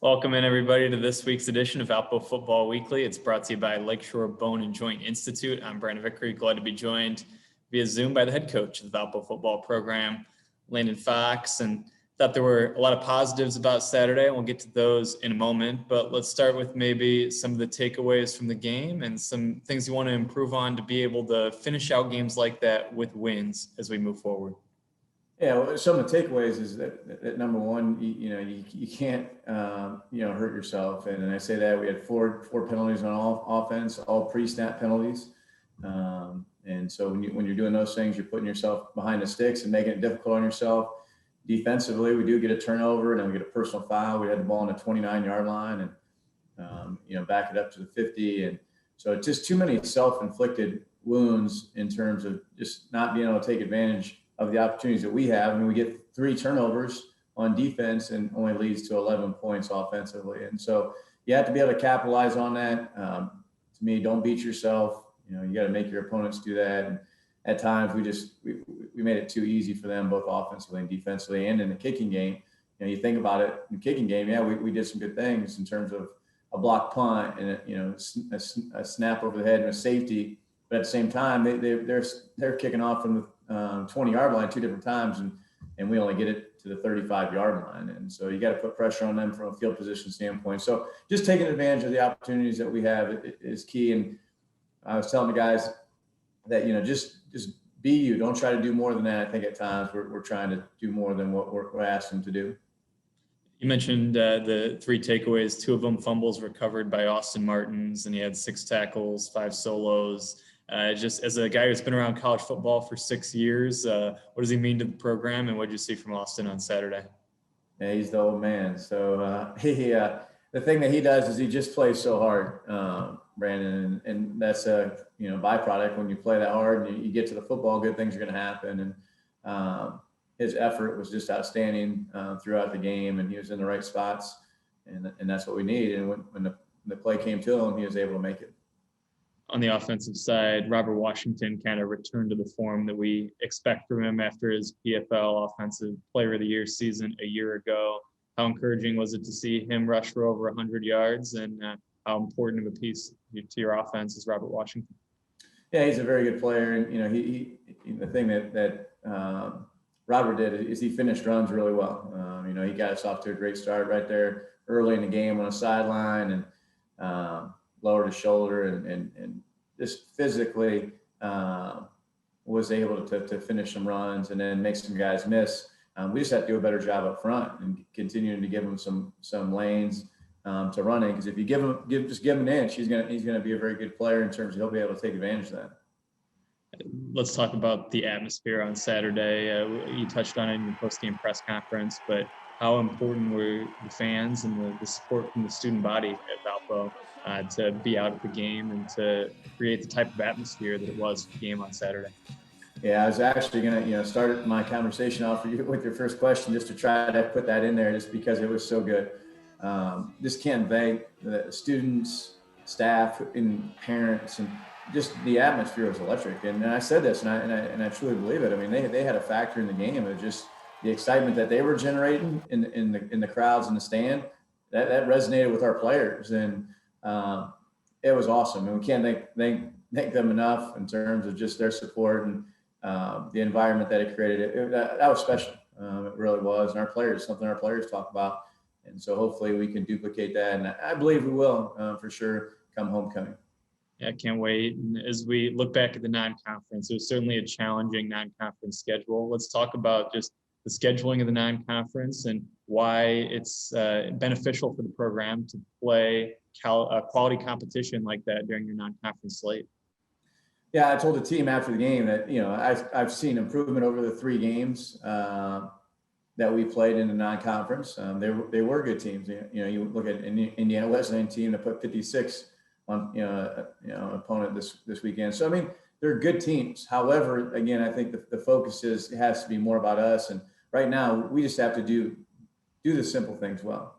Welcome in everybody to this week's edition of Valpo Football Weekly. It's brought to you by Lakeshore Bone and Joint Institute. I'm Brandon Vickery, glad to be joined via Zoom by the head coach of the Valpo football program, Landon Fox, and thought there were a lot of positives about Saturday. We'll get to those in a moment, but let's start with maybe some of the takeaways from the game and some things you want to improve on to be able to finish out games like that with wins as we move forward. Yeah, well, some of the takeaways is that number one, you can't hurt yourself, and I say that we had four penalties on all offense, all pre-snap penalties, and so when you're doing those things, you're putting yourself behind the sticks and making it difficult on yourself. Defensively, we do get a turnover, and then we get a personal foul. We had the ball on the 29-yard line, and back it up to the 50, and so it's just too many self-inflicted wounds in terms of just not being able to take advantage of the opportunities that we have. I mean, we get 3 turnovers on defense and only leads to 11 points offensively. And so you have to be able to capitalize on that. To me, don't beat yourself. You got to make your opponents do that. And at times we made it too easy for them, both offensively and defensively, and in the kicking game. You think about it in the kicking game. Yeah, we did some good things in terms of a block punt and a snap over the head and a safety. But at the same time, they're kicking off from the 20-yard line 2 different times, and we only get it to the 35-yard line. And so you got to put pressure on them from a field position standpoint. So just taking advantage of the opportunities that we have is key. And I was telling the guys that, just be you. Don't try to do more than that. I think at times we're trying to do more than what we're asking to do. You mentioned the 3 takeaways. 2 of them fumbles recovered by Austin Martens, and he had 6 tackles, 5 solos. Just as a guy who's been around college football for 6 years, what does he mean to the program, and what did you see from Austin on Saturday? Yeah, he's the old man. So the thing that he does is he just plays so hard, Brandon, and that's a byproduct. When you play that hard and you get to the football, good things are going to happen. And his effort was just outstanding throughout the game, and he was in the right spots, and that's what we need. And when the play came to him, he was able to make it. On the offensive side, Robert Washington kind of returned to the form that we expect from him after his PFL Offensive Player of the Year season a year ago. How encouraging was it to see him rush for over 100 yards, and how important of a piece to your offense is Robert Washington? Yeah, he's a very good player, and he the thing that Robert did is he finished runs really well. He got us off to a great start right there early in the game on a sideline, and lowered his shoulder and just physically was able to finish some runs and then make some guys miss. We just have to do a better job up front and continuing to give him some lanes to run in, because if you give him an inch, he's gonna be a very good player in terms of he'll be able to take advantage of that. Let's talk about the atmosphere on Saturday. You touched on it in your post-game press conference, but how important were the fans and the support from the student body at Valpo to be out at the game and to create the type of atmosphere that it was for the game on Saturday? Yeah, I was actually going to start my conversation off with your first question, just to try to put that in there, just because it was so good. Just can't thank the students, staff, and parents, and just the atmosphere was electric. And I said this, and I truly believe it. I mean, they had a factor in the game of just the excitement that they were generating in the crowds in the stand. That resonated with our players, and it was awesome. And we can't thank them enough in terms of just their support and the environment that it created. That was special. It really was. And our players, something our players talk about. And so hopefully we can duplicate that. And I believe we will for sure come homecoming. Yeah, I can't wait. And as we look back at the non-conference, it was certainly a challenging non-conference schedule. Let's talk about just the scheduling of the non-conference and why it's beneficial for the program to play quality competition like that during your non-conference slate. Yeah, I told the team after the game that, I've seen improvement over the 3 games that we played in the non-conference. They were good teams. You look at Indiana Wesleyan team that put 56 on opponent this weekend. So I mean, they're good teams. However, again, I think the focus has to be more about us. And right now, we just have to do the simple things well.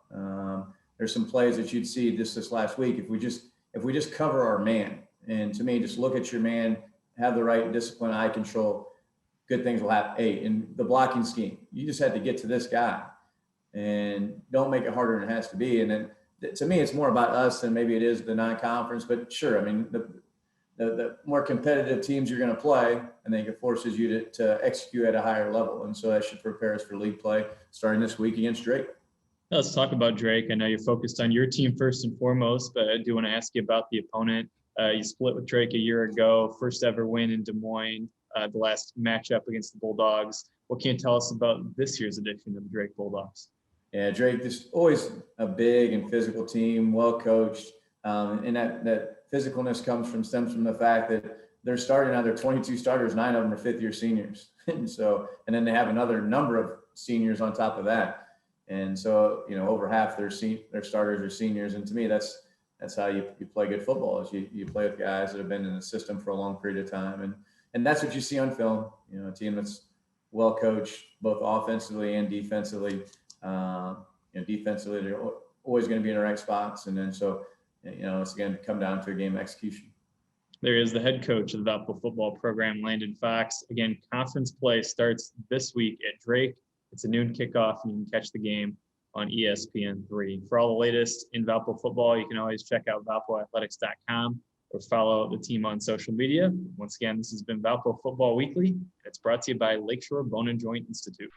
There's some plays that you'd see this last week if we just cover our man. And to me, just look at your man, have the right discipline, eye control, good things will happen. In the blocking scheme, you just had to get to this guy. and don't make it harder than it has to be. And then to me, it's more about us than maybe it is the non-conference. But sure, I mean, the more competitive teams you're going to play, I think it forces you to execute at a higher level. And so that should prepare us for league play starting this week against Drake. Let's talk about Drake. I know you're focused on your team first and foremost, but I do want to ask you about the opponent. You split with Drake a year ago, first ever win in Des Moines, the last matchup against the Bulldogs. What can you tell us about this year's edition of the Drake Bulldogs? Yeah, Drake is always a big and physical team, well coached, and that physicalness stems from the fact that they're starting out their 22 starters, 9 of them are fifth-year seniors, and then they have another number of seniors on top of that, and so over half their starters are seniors, and to me that's how you play good football is you play with guys that have been in the system for a long period of time, and that's what you see on film. A team that's well coached both offensively and defensively. Defensively, they're always going to be in the right spots. And then it's going to come down to a game execution. There is the head coach of the Valpo football program, Landon Fox. Again, conference play starts this week at Drake. It's a noon kickoff, and you can catch the game on ESPN3. For all the latest in Valpo football, you can always check out valpoathletics.com or follow the team on social media. Once again, this has been Valpo Football Weekly. It's brought to you by Lakeshore Bone and Joint Institute.